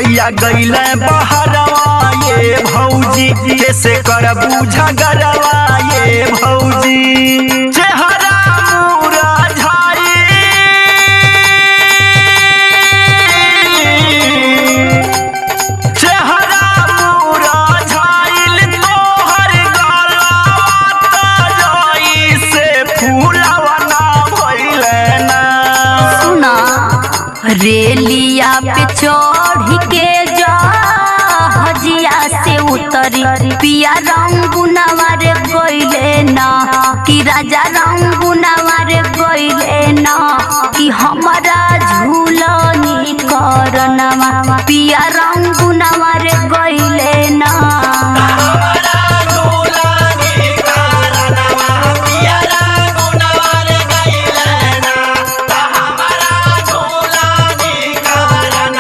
भैया गईले बहरवा ये भौजी कैसे करबू झगड़वा ये भौजी। चेहरा मुरझाई चेहरा मुरझाइल तोहर गलवा जाई से फूलवा ना भइले ना। सुना रेलिया पे चढ़ के जा हजिया से उतरी पिया रंगुनवा रे गइले ना कि राजा रंगुनवा रे गइले ना कि हमारा झूलनी करना।